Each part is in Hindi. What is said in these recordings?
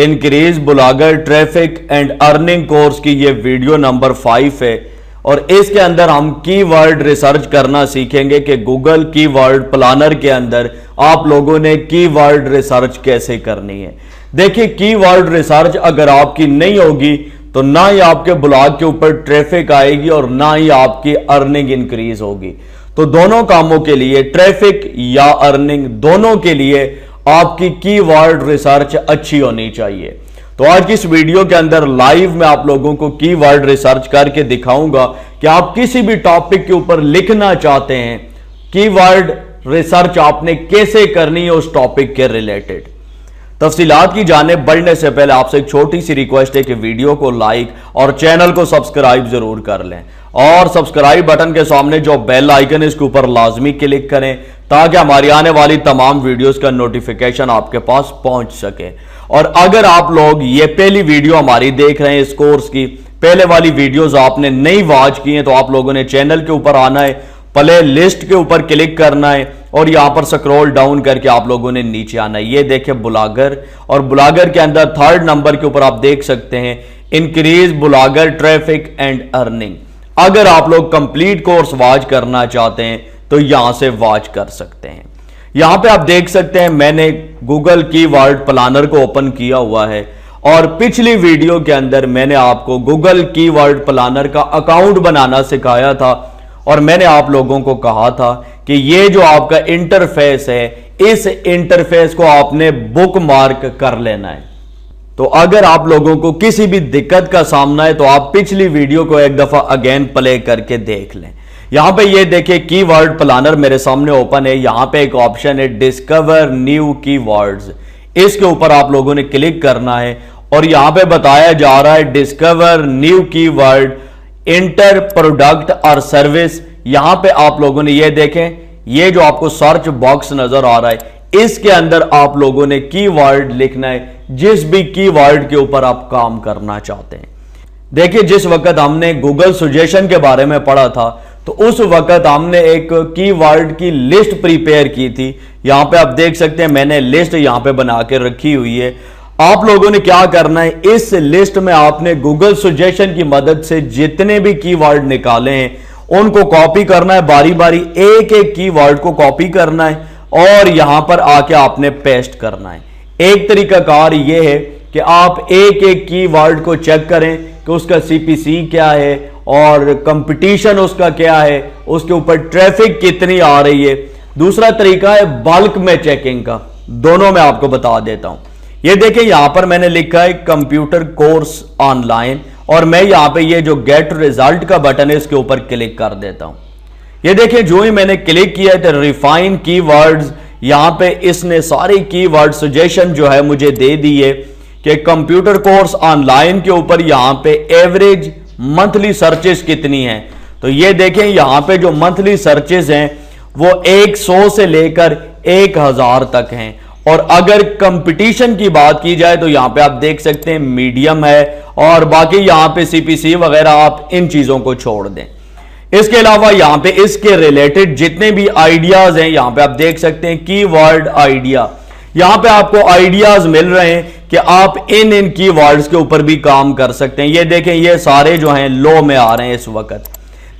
Increase blogger traffic and earning course की ये वीडियो नंबर 5 है और इसके अंदर हम कीवर्ड रिसर्च करना सीखेंगे कि गूगल कीवर्ड प्लानर के अंदर आप लोगों ने कीवर्ड रिसर्च कैसे करनी है। देखिए, कीवर्ड रिसर्च अगर आपकी नहीं होगी तो ना ही आपके ब्लॉग के ऊपर ट्रैफिक आएगी और ना ही आपकी अर्निंग इंक्रीज होगी। तो दोनों कामों के लिए, ट्रैफिक या अर्निंग दोनों के लिए आपकी कीवर्ड रिसर्च अच्छी होनी चाहिए। तो आज की इस वीडियो के अंदर लाइव में आप लोगों को कीवर्ड रिसर्च करके दिखाऊंगा कि आप किसी भी टॉपिक के ऊपर लिखना चाहते हैं, कीवर्ड रिसर्च आपने कैसे करनी है उस टॉपिक के रिलेटेड। तफसीलात की जानिब बढ़ने से पहले आपसे एक छोटी सी रिक्वेस्ट है कि वीडियो को लाइक और चैनल को सब्सक्राइब जरूर कर लें और सब्सक्राइब बटन के सामने जो बेल आइकन है इसके ऊपर लाजमी क्लिक करें ताकि हमारी आने वाली तमाम वीडियोस का नोटिफिकेशन आपके पास पहुंच सके। और अगर आप लोग ये पहली वीडियो हमारी देख रहे हैं इस कोर्स की, पहले वाली वीडियोस आपने नहीं वॉच की हैं तो आप लोगों ने चैनल के ऊपर आना है, प्ले लिस्ट के ऊपर क्लिक करना है और यहां पर स्क्रॉल डाउन करके आप लोगों ने नीचे आना है। ये देखिए ब्लॉगर, और ब्लॉगर के अंदर 3rd नंबर के ऊपर आप देख सकते हैं increase blogger traffic and earning. अगर आप लोग कंप्लीट कोर्स वॉच करना चाहते हैं तो यहां से वॉच कर सकते हैं। यहां पे आप देख सकते हैं मैंने गूगल कीवर्ड प्लानर को ओपन किया हुआ है और पिछली वीडियो के अंदर मैंने आपको गूगल कीवर्ड प्लानर का अकाउंट बनाना सिखाया था और मैंने आप लोगों को कहा था कि ये जो आपका इंटरफेस है, इस इंटरफेस को आपने बुक मार्क कर लेना है। तो अगर आप लोगों को किसी भी दिक्कत का सामना है तो आप पिछली वीडियो को एक दफा अगेन प्ले करके देख लें। यहां पे ये देखिए कीवर्ड प्लानर मेरे सामने ओपन है। यहां पे एक ऑप्शन है डिस्कवर न्यू कीवर्ड्स, इसके ऊपर आप लोगों ने क्लिक करना है और यहां पे बताया जा रहा है discover new keyword, inter product और सर्विस। यहां पे आप लोगों ने ये देखें, ये जो आपको सर्च बॉक्स नजर आ रहा है इसके अंदर आप लोगों ने कीवर्ड लिखना है, जिस भी कीवर्ड के ऊपर आप काम करना चाहते हैं। देखिए, जिस वक्त हमने गूगल सजेशन के बारे में पढ़ा था तो उस वक्त हमने एक कीवर्ड की लिस्ट प्रिपेयर की थी। यहां पे आप देख सकते हैं मैंने लिस्ट यहां पे बना के रखी हुई है। आप लोगों ने क्या करना है, इस लिस्ट में आपने गूगल सजेशन की मदद से जितने भी कीवर्ड निकाले हैं उनको कॉपी करना है, बारी बारी एक एक कीवर्ड को कॉपी करना है और यहां पर आके आपने पेस्ट करना है। एक तरीकाकार यह है कि आप एक एक कीवर्ड को चेक करें कि उसका सीपीसी क्या है और कंपटीशन उसका क्या है, उसके ऊपर ट्रैफिक कितनी आ रही है। दूसरा तरीका है बल्क में चेकिंग का, दोनों मैं आपको बता देता हूं। ये देखिए यहां पर मैंने लिखा है कंप्यूटर कोर्स ऑनलाइन और मैं यहां पे ये जो गेट रिजल्ट का बटन है इसके ऊपर क्लिक कर देता हूं। ये देखिए जो ही मैंने क्लिक किया तो रिफाइन कीवर्ड्स, यहां पे इसने सारी कीवर्ड सजेशन जो है मुझे दे दी है कि कंप्यूटर कोर्स ऑनलाइन के ऊपर यहां पे एवरेज मंथली सर्चेस कितनी हैं। तो ये देखें यहां पे जो मंथली सर्चेस हैं वो 100 से लेकर 1000 तक हैं और अगर कंपटीशन की बात की जाए तो यहां पे आप देख सकते हैं मीडियम है और बाकी यहां पे सीपीसी वगैरह आप इन चीजों को छोड़ दें। इसके अलावा यहां पे इसके रिलेटेड जितने भी आइडियाज हैं यहां पे आप देख सकते हैं कीवर्ड आइडिया, यहां पे आपको आइडियाज मिल रहे हैं कि आप इन कीवर्ड्स के ऊपर भी काम कर सकते हैं। ये देखें ये सारे जो हैं लो में आ रहे हैं इस वक्त,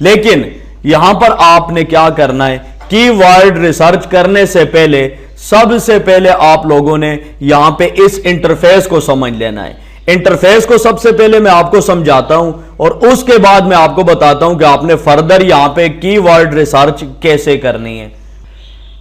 लेकिन यहां पर आपने क्या करना है, कीवर्ड रिसर्च करने से पहले सबसे पहले आप लोगों ने यहां पे इस इंटरफेस को समझ लेना है। इंटरफेस को सबसे पहले मैं आपको समझाता हूं और उसके बाद मैं आपको बताता हूं कि आपने फर्दर यहां पे कीवर्ड रिसर्च कैसे करनी है।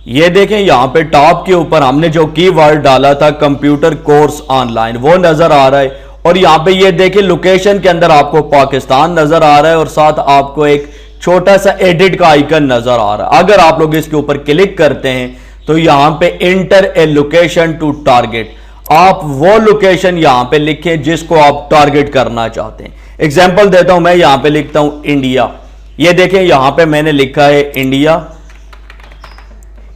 ये देखें यहां पे टॉप के ऊपर हमने जो कीवर्ड डाला था कंप्यूटर कोर्स ऑनलाइन वो नजर आ रहा है और यहां पे ये देखें लोकेशन के अंदर आपको पाकिस्तान नजर आ रहा है और साथ आपको एक छोटा सा एडिट का आइकन नजर आ रहा है। अगर आप लोग इसके ऊपर क्लिक करते हैं तो यहां पे enter a location to target, आप वो लोकेशन यहां पे लिखें जिसको आप टारगेट करना चाहते हैं। एग्जांपल देता हूं, मैं यहां पे लिखता हूं इंडिया। ये देखें यहां पे मैंने लिखा है इंडिया।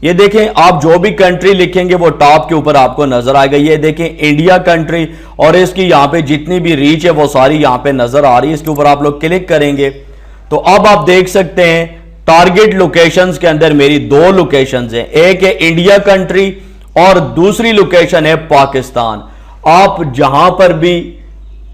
ये देखें आप जो भी कंट्री लिखेंगे वो टॉप के ऊपर आपको नजर आएगा। ये देखें इंडिया कंट्री और इसकी यहां पे जितनी भी रीच है वो सारी यहां पे नजर आ रही है। इसके ऊपर आप लोग क्लिक करेंगे तो अब आप देख सकते हैं टारगेट लोकेशंस के अंदर मेरी 2 लोकेशंस हैं, एक है इंडिया कंट्री और दूसरी लोकेशन है पाकिस्तान। आप जहां पर भी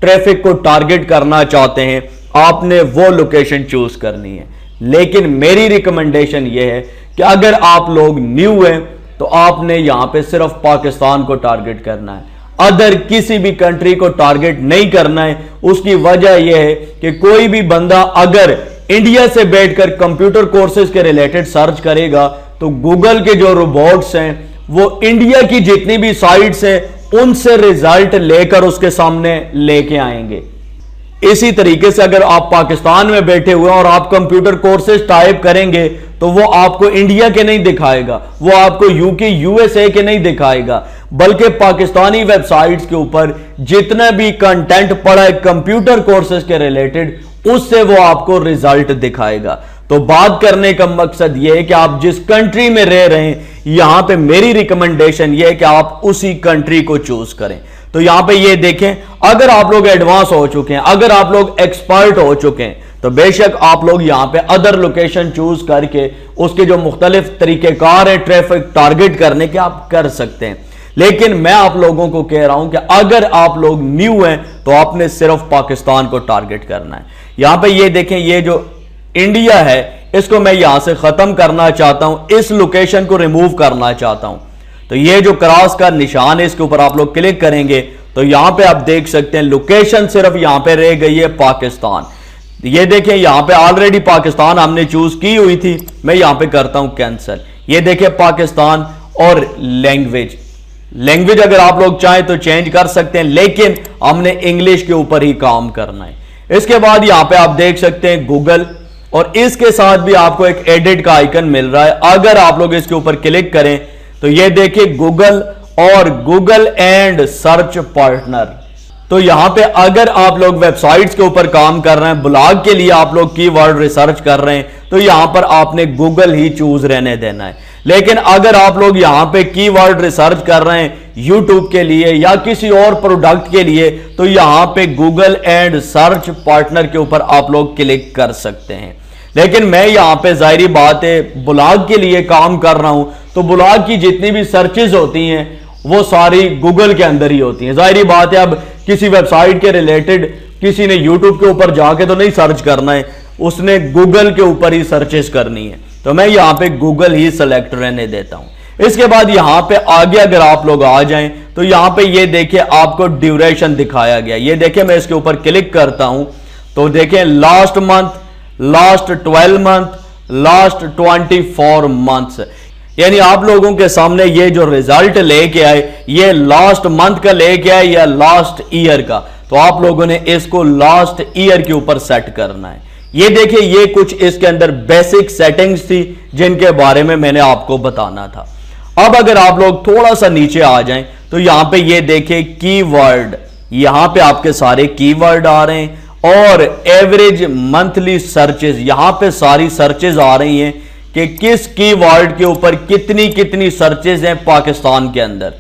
ट्रैफिक को टारगेट करना चाहते हैं आपने वो लोकेशन चूज करनी है। लेकिन मेरी रिकमेंडेशन यह है कि अगर आप लोग न्यू हैं तो आपने यहां पे सिर्फ पाकिस्तान को टारगेट करना है, अदर किसी भी कंट्री को टारगेट नहीं करना है। उसकी वजह यह है कि कोई भी बंदा अगर इंडिया से बैठकर कंप्यूटर कोर्सेज के रिलेटेड सर्च करेगा तो गूगल के जो रोबोट्स हैं वो इंडिया की जितनी भी साइट्स हैं उनसे रिजल्ट लेकर उसके सामने लेके आएंगे। इसी तरीके से अगर आप पाकिस्तान में बैठे हुए हैं और आप कंप्यूटर कोर्सेज टाइप करेंगे तो वो आपको इंडिया के नहीं दिखाएगा, वो आपको यूके यूएसए के नहीं दिखाएगा, बल्कि पाकिस्तानी वेबसाइट्स के ऊपर जितना भी कंटेंट पड़ा है कंप्यूटर कोर्सेज के रिलेटेड उससे वो आपको रिजल्ट दिखाएगा। तो बात करने का मकसद यह है कि आप जिस कंट्री में रह रहे हैं यहां पे मेरी रिकमेंडेशन यह है कि आप उसी कंट्री को चूज करें। तो यहां पे ये देखें, अगर आप लोग एडवांस हो चुके हैं, अगर आप लोग एक्सपर्ट हो चुके हैं तो बेशक आप लोग यहां पे अदर लोकेशन चूज करके उसके जो मुख्तलिफ तरीकेकार है ट्रैफिक टारगेट करने के आप कर सकते हैं। लेकिन मैं आप लोगों को कह रहा हूं कि अगर आप लोग न्यू हैं तो आपने सिर्फ पाकिस्तान को टारगेट करना है। यहां पे ये देखें, ये जो इंडिया है इसको मैं यहां से खत्म करना चाहता हूं, इस लोकेशन को रिमूव करना चाहता हूं। तो ये जो क्रॉस का निशान है इसके ऊपर आप लोग क्लिक करेंगे तो यहां पे आप देख सकते हैं लोकेशन सिर्फ यहां पे रह गई है पाकिस्तान। ये देखें यहां पे ऑलरेडी पाकिस्तान हमने चूज की हुई थी, मैं यहां पे करता हूं कैंसिल। ये देखें पाकिस्तान और लैंग्वेज अगर आप लोग चाहें तो चेंज कर सकते हैं, लेकिन हमने इंग्लिश के ऊपर ही काम करना है। इसके बाद यहां पे आप देख सकते हैं गूगल, और इसके साथ भी आपको एक एडिट का आइकन मिल रहा है। अगर आप लोग इसके ऊपर क्लिक करें तो ये देखिए गूगल और गूगल एंड सर्च पार्टनर। तो यहां पे अगर आप लोग वेबसाइट्स के ऊपर काम कर रहे हैं, ब्लॉग के लिए आप लोग कीवर्ड रिसर्च कर रहे हैं तो यहां पर आपने गूगल ही चूज रहने देना है। लेकिन अगर आप लोग यहां पे कीवर्ड रिसर्च कर रहे हैं यूट्यूब के लिए या किसी और प्रोडक्ट के लिए तो यहां पे गूगल एंड सर्च पार्टनर के ऊपर आप लोग क्लिक कर सकते हैं। लेकिन मैं यहां पे जाहिर बात है ब्लॉग के लिए काम कर रहा हूं तो ब्लॉग की जितनी भी सर्चेज होती हैं वो सारी गूगल के अंदर ही होती हैं। जाहिर बात है अब किसी वेबसाइट के रिलेटेड किसी ने यूट्यूब के ऊपर जाके तो नहीं सर्च करना है, उसने गूगल के ऊपर ही सर्चेस करनी है। तो मैं यहां पे गूगल ही सेलेक्ट रहने देता हूं। इसके बाद यहां पे आगे अगर आप लोग आ जाएं तो यहां पे ये देखिए आपको ड्यूरेशन दिखाया गया। ये देखिए मैं इसके ऊपर क्लिक करता हूं तो देखिए last month, last 12 month, last 24 months, यानी आप लोगों के सामने ये जो रिजल्ट लेके आए ये लास्ट मंथ का लेके आए या लास्ट ईयर का। तो आप लोगों ने इसको लास्ट ईयर के ऊपर सेट करना है। ये देखिए ये कुछ इसके अंदर बेसिक सेटिंग्स थी जिनके बारे में मैंने आपको बताना था। अब अगर आप लोग थोड़ा सा नीचे आ जाएं तो यहां पे ये देखिए कीवर्ड, यहां पे आपके सारे कीवर्ड आ रहे हैं और एवरेज मंथली सर्चेज, यहां पे सारी सर्चेज आ रही हैं कि किस कीवर्ड के ऊपर कितनी कितनी सर्चेज हैं पाकिस्तान के अंदर।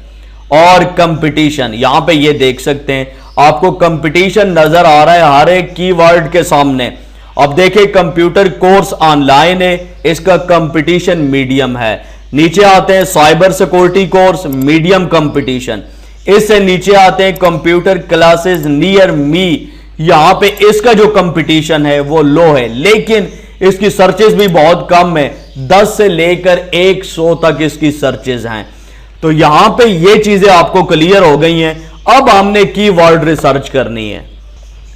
और कंपटीशन, यहां पे ये देख सकते हैं आपको कंपटीशन नजर आ रहा है हर एक कीवर्ड के सामने। अब देखिए कंप्यूटर कोर्स ऑनलाइन है, इसका कंपटीशन मीडियम है। नीचे आते हैं cyber security course, medium competition. इससे नीचे आते हैं कंप्यूटर क्लासेस नियर मी, यहां पे इसका जो कंपटीशन है वो लो है, लेकिन इसकी सर्चेस भी बहुत कम है, 10 से लेकर 100 तक इसकी सर्चेस हैं। तो यहां पे ये चीजें आपको क्लियर हो गई हैं। अब हमने कीवर्ड रिसर्च करनी है।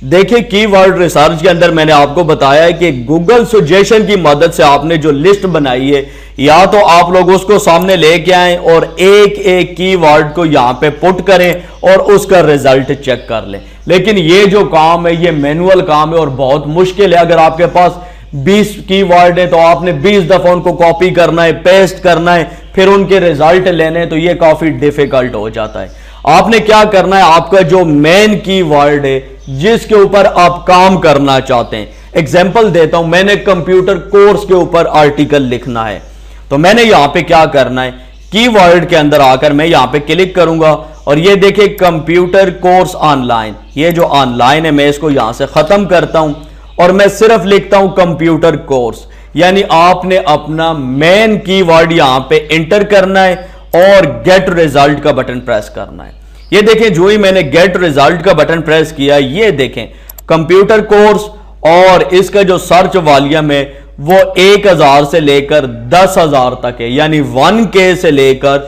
देखिए कीवर्ड रिसर्च के अंदर मैंने आपको बताया है कि गूगल सजेशन की मदद से आपने जो लिस्ट बनाई है या तो आप लोग उसको सामने लेके आए और एक एक कीवर्ड को यहां पे पुट करें और उसका रिजल्ट चेक कर लें। लेकिन ये जो काम है ये मैनुअल काम है और बहुत मुश्किल है। अगर आपके पास 20 कीवर्ड है तो आपने 20 दफा उनको कॉपी करना है, पेस्ट करना है, फिर उनके रिजल्ट लेने हैं, तो ये काफी डिफिकल्ट हो जाता है। आपने क्या करना है, आपका जो मेन कीवर्ड है जिसके ऊपर आप काम करना चाहते हैं, एग्जाम्पल देता हूं, मैंने कंप्यूटर कोर्स के ऊपर आर्टिकल लिखना है तो मैंने यहां पे क्या करना है, कीवर्ड के अंदर आकर मैं यहां पे क्लिक करूंगा और ये देखिए कंप्यूटर कोर्स ऑनलाइन, ये जो ऑनलाइन है मैं इसको यहां से खत्म करता हूं और मैं सिर्फ लिखता हूं कंप्यूटर कोर्स। यानी आपने अपना मेन कीवर्ड यहां पे एंटर करना है और गेट रिजल्ट का बटन प्रेस करना है। ये देखें जो ही मैंने गेट रिजल्ट का बटन प्रेस किया, ये देखें कंप्यूटर कोर्स और इसका जो सर्च वॉल्यूम है वो 1000 से लेकर 10,000 तक है, यानी 1K से लेकर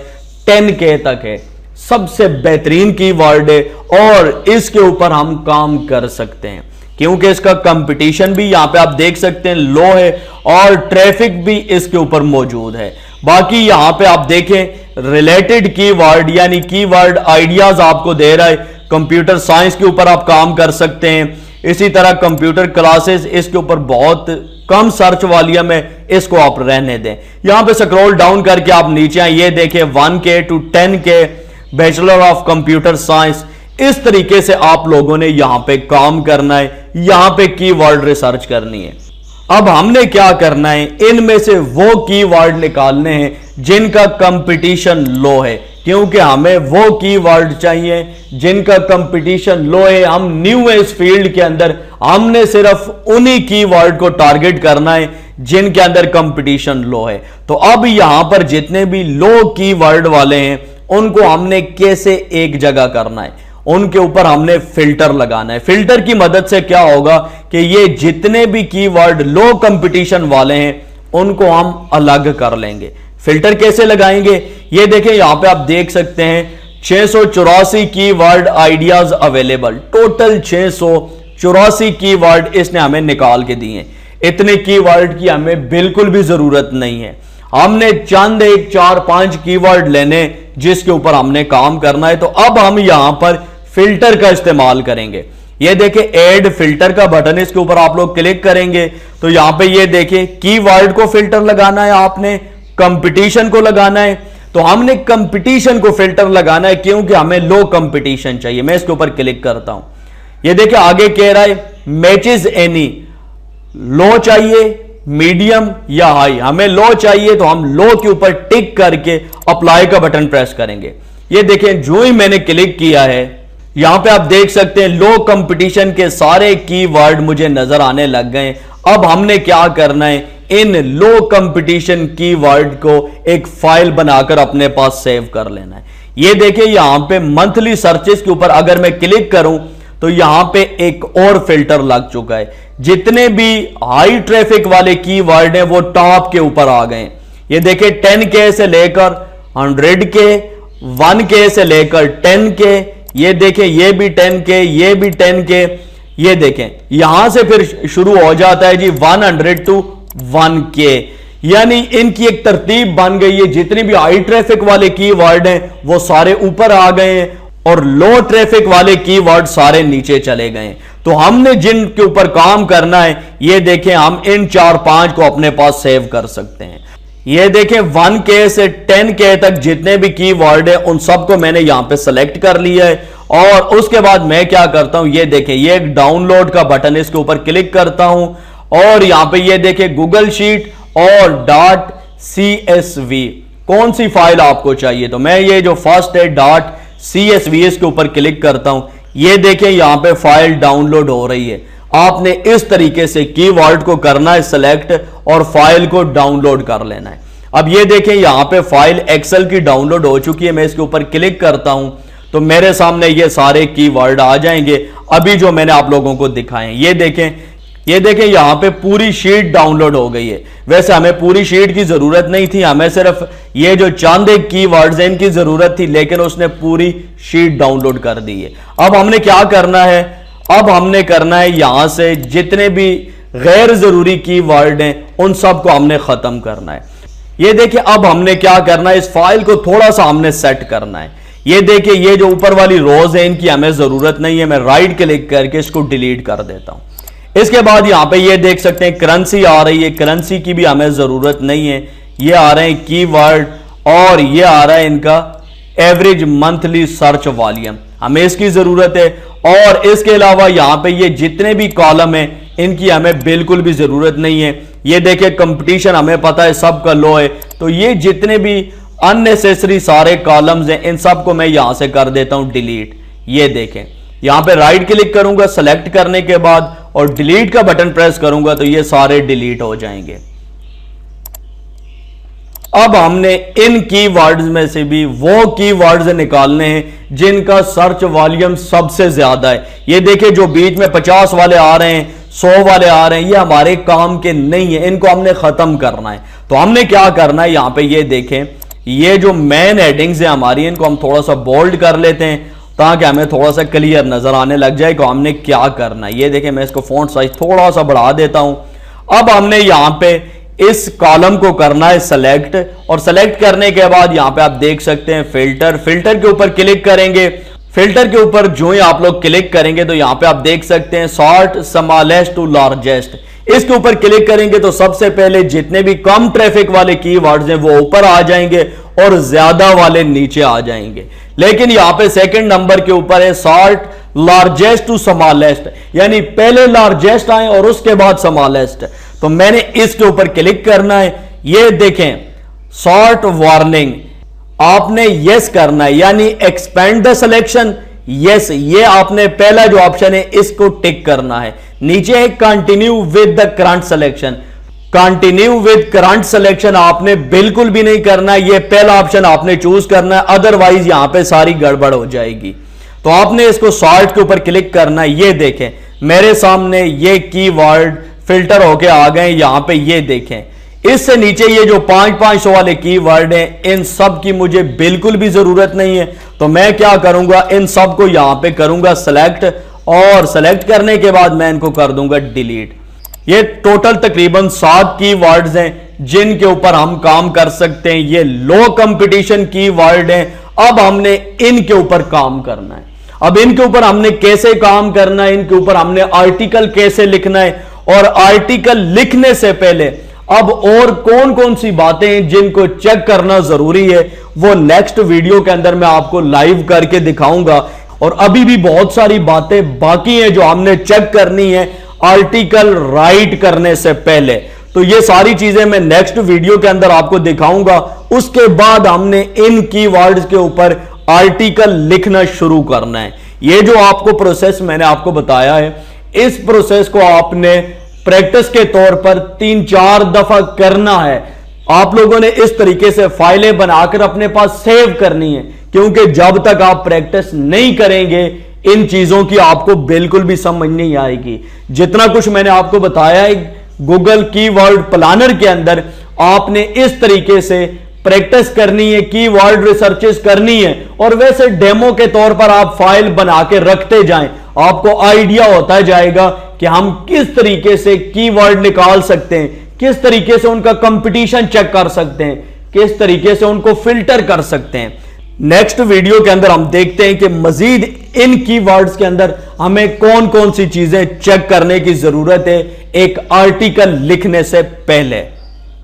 10K तक है। सबसे बेहतरीन कीवर्ड है और इसके ऊपर हम काम कर सकते हैं क्योंकि इसका कंपटीशन भी यहां पे आप देख सकते हैं लो है और ट्रैफिक भी इसके ऊपर मौजूद है। बाकी यहां पे आप देखें रिलेटेड कीवर्ड यानी कीवर्ड आइडियाज आपको दे रहा है। कंप्यूटर साइंस के ऊपर आप काम कर सकते हैं। इसी तरह कंप्यूटर क्लासेस, इसके ऊपर बहुत कम सर्च वॉल्यूम है, इसको आप रहने दें। यहां पे स्क्रॉल डाउन करके आप नीचे आए, ये देखें 1K to 10K bachelor of computer science. इस तरीके से आप लोगों ने यहां पे काम करना है, यहां पे कीवर्ड रिसर्च करनी है। अब हमने क्या करना है, इनमें से वो कीवर्ड निकालने हैं जिनका कंपटीशन लो है, क्योंकि हमें वो कीवर्ड चाहिए जिनका कंपटीशन लो है। हम न्यू है इस फील्ड के अंदर, हमने सिर्फ उन्हीं कीवर्ड को टारगेट करना है जिनके अंदर कंपटीशन लो है। तो अब यहां पर जितने भी लो कीवर्ड वाले हैं उनको हमने कैसे एक जगह करना है, उनके ऊपर हमने फिल्टर लगाना है। फिल्टर की मदद से क्या होगा कि ये जितने भी कीवर्ड लो कंपटीशन वाले हैं उनको हम अलग कर लेंगे। फिल्टर कैसे लगाएंगे, ये देखें यहां पे आप देख सकते हैं 684 keyword ideas available. Total 684 keyword इसने हमें निकाल के दिए। इतने कीवर्ड की हमें बिल्कुल भी जरूरत नहीं है। हमने चंद 1 4 5 कीवर्ड लेने जिसके ऊपर हमने काम करना है। तो अब हम यहां पर फिल्टर का इस्तेमाल करेंगे। ये देखें ऐड फिल्टर का बटन, इसके ऊपर आप लोग क्लिक करेंगे तो यहां पे ये देखें कीवर्ड को फिल्टर लगाना है, आपने कंपटीशन को लगाना है। तो हमने कंपटीशन को फिल्टर लगाना है क्योंकि हमें लो कंपटीशन चाहिए। मैं इसके ऊपर क्लिक करता हूं, ये देखिए आगे कह रहा है मैचेस एनी, लो चाहिए, मीडियम या हाई। हमें लो चाहिए तो हम लो के ऊपर टिक करके अप्लाई का बटन प्रेस करेंगे। ये देखें जो ही मैंने क्लिक किया है यहां पे आप देख सकते हैं लो कंपटीशन के सारे कीवर्ड मुझे नजर आने लग गए। अब हमने क्या करना है, इन लो कंपटीशन कीवर्ड को एक फाइल बनाकर अपने पास सेव कर लेना है। ये देखिए यहां पे मंथली सर्चेस के ऊपर अगर मैं क्लिक करूं तो यहां पे एक और फिल्टर लग चुका है। जितने भी हाई ट्रैफिक वाले कीवर्ड हैं वो टॉप के ऊपर आ गए। ये देखिए 10K से लेकर 100K, 1K से लेकर 10K, ये देखें ये भी 10K, ये भी 10K। ये देखें यहां से फिर शुरू हो जाता है जी 100 to 1K, यानी इनकी एक तरतीब बन गई है। जितने भी हाई ट्रैफिक वाले कीवर्ड हैं वो सारे ऊपर आ गए हैं और लो ट्रैफिक वाले कीवर्ड सारे नीचे चले गए। तो हमने जिनके ऊपर काम करना है ये देखें हम इन 4-5 को अपने पास सेव कर सकते हैं। ये देखें 1K से 10K तक जितने भी कीवर्ड है उन सबको मैंने यहां पे सेलेक्ट कर लिया है। और उसके बाद मैं क्या करता हूं, ये देखें ये एक डाउनलोड का बटन है, इसके ऊपर क्लिक करता हूं और यहां पे ये देखें गूगल शीट और .csv कौन सी फाइल आपको चाहिए। तो मैं ये जो फर्स्ट है .csv इसके ऊपर क्लिक करता हूं। ये देखें यहां पे फाइल डाउनलोड हो रही है। आपने इस तरीके से कीवर्ड को करना है सेलेक्ट और फाइल को डाउनलोड कर लेना है। अब ये देखें यहां पे फाइल एक्सेल की डाउनलोड हो चुकी है। मैं इसके ऊपर क्लिक करता हूं तो मेरे सामने ये सारे कीवर्ड आ जाएंगे अभी जो मैंने आप लोगों को दिखाए। ये देखें यहां पे पूरी शीट डाउनलोड हो गई है। वैसे हमें पूरी शीट की जरूरत नहीं थी, हमें सिर्फ ये जो चंद एक कीवर्ड्स हैं इनकी जरूरत थी, लेकिन उसने पूरी शीट डाउनलोड कर दी है। अब हमने क्या करना है, अब हमने करना है यहां से जितने भी गैर जरूरी कीवर्ड हैं उन सबको हमने खत्म करना है। ये देखिए अब हमने क्या करना है, इस फाइल को थोड़ा सा हमने सेट करना है। ये देखिए ये जो ऊपर वाली रोज है इनकी हमें जरूरत नहीं है, मैं राइट क्लिक करके इसको डिलीट कर देता हूं। इसके बाद यहां पे ये देख सकते हैं करेंसी आ रही है, करेंसी की भी हमें जरूरत नहीं है। ये आ रहे हैं कीवर्ड और ये आ रहा है इनका एवरेज मंथली सर्च वॉल्यूम, हमें इसकी जरूरत है। और इसके अलावा यहां पे ये जितने भी कॉलम हैं इनकी हमें बिल्कुल भी जरूरत नहीं है। ये देखिए कंपटीशन हमें पता है सबका लो है, तो ये जितने भी अननेसेसरी सारे कॉलम्स हैं इन सबको मैं यहां से कर देता हूं डिलीट। ये देखें यहां पे राइट क्लिक करूंगा सेलेक्ट करने के बाद और डिलीट का बटन प्रेस करूंगा तो ये सारे डिलीट हो जाएंगे। अब हमने इन कीवर्ड्स में से भी वो कीवर्ड्स निकालने हैं जिनका सर्च वॉल्यूम सबसे ज्यादा है। ये देखिए जो बीच में 50 वाले आ रहे हैं, 100 वाले आ रहे हैं, ये हमारे काम के नहीं है, इनको हमने खत्म करना है। तो हमने क्या करना है, यहां पे ये देखें, ये जो मेन हेडिंग्स है हमारी, इनको हम थोड़ा सा बोल्ड कर लेते हैं ताकि हमें थोड़ा सा क्लियर नजर आने लग जाए कि हमने क्या करना है। ये देखें, मैं इसको फॉन्ट साइज थोड़ा सा बढ़ा देता हूं। अब हमने यहां पे इस कॉलम को करना है सेलेक्ट, और सेलेक्ट करने के बाद यहां पे आप देख सकते हैं फिल्टर, फिल्टर के ऊपर क्लिक करेंगे। फिल्टर के ऊपर जो ही आप लोग क्लिक करेंगे तो यहां पे आप देख सकते हैं सॉर्ट स्मॉलेस्ट टू लार्जेस्ट, इसके ऊपर क्लिक करेंगे तो सबसे पहले जितने भी कम ट्रैफिक वाले कीवर्ड्स हैं वो ऊपर आ जाएंगे और ज्यादा वाले नीचे आ जाएंगे। लेकिन यहां पे सेकंड नंबर के ऊपर है सॉर्ट लार्जेस्ट टू स्मॉलेस्ट, यानी पहले लार्जेस्ट आए और उसके बाद स्मॉलेस्ट। तो मैंने इसके ऊपर क्लिक करना है। ये देखें सॉर्ट वार्निंग, आपने यस करना है, यानी एक्सपेंड द सिलेक्शन, यस, ये आपने पहला जो ऑप्शन है इसको टिक करना है। नीचे है continue with the current selection, continue with current selection आपने बिल्कुल भी नहीं करना है, ये पहला ऑप्शन आपने चूज करना है, अदरवाइज यहां पे सारी गड़बड़ हो जाएगी। तो आपने इसको सॉर्ट के ऊपर क्लिक करना है। ये देखें मेरे सामने ये कीवर्ड फिल्टर होके आ गए यहां पे, ये देखें। इससे नीचे ये जो 500 वाले कीवर्ड हैं, इन सब की मुझे बिल्कुल भी जरूरत नहीं है। तो मैं क्या करूंगा, इन सब को यहां पे करूंगा सेलेक्ट, और सेलेक्ट करने के बाद मैं इनको कर दूंगा डिलीट। ये टोटल तकरीबन 7 कीवर्ड्स हैं जिनके ऊपर हम काम कर सकते हैं। ये लो कंपटीशन कीवर्ड हैं। अब हमने इनके ऊपर काम करना है। अब इनके ऊपर हमने कैसे काम करना है, इनके ऊपर हमने आर्टिकल कैसे लिखना है, और आर्टिकल लिखने से पहले अब और कौन कौन सी बातें हैं जिनको चेक करना जरूरी है, वो नेक्स्ट वीडियो के अंदर मैं आपको लाइव करके दिखाऊंगा। और अभी भी बहुत सारी बातें बाकी हैं जो हमने चेक करनी है आर्टिकल राइट करने से पहले। तो ये सारी चीजें मैं नेक्स्ट वीडियो के अंदर आपको दिखाऊंगा। उसके बाद हमने इन कीवर्ड्स के ऊपर आर्टिकल लिखना शुरू करना है। ये जो आपको प्रोसेस मैंने आपको बताया है, इस प्रोसेस को आपने प्रैक्टिस के तौर पर 3-4 दफा करना है। आप लोगों ने इस तरीके से फाइलें बनाकर अपने पास सेव करनी है, क्योंकि जब तक आप प्रैक्टिस नहीं करेंगे इन चीजों की आपको बिल्कुल भी समझ नहीं आएगी। जितना कुछ मैंने आपको बताया है गूगल कीवर्ड प्लानर के अंदर, आपने इस तरीके से प्रैक्टिस करनी है, कीवर्ड रिसर्चेस करनी है, और वैसे डेमो के तौर पर आप फाइल बना के रखते जाएं। आपको आइडिया होता जाएगा कि हम किस तरीके से कीवर्ड निकाल सकते हैं, किस तरीके से उनका कंपटीशन चेक कर सकते हैं, किस तरीके से उनको फिल्टर कर सकते हैं। नेक्स्ट वीडियो के अंदर हम देखते हैं कि मजीद इन कीवर्ड्स के अंदर हमें कौन कौन सी चीजें चेक करने की जरूरत है एक आर्टिकल लिखने से पहले।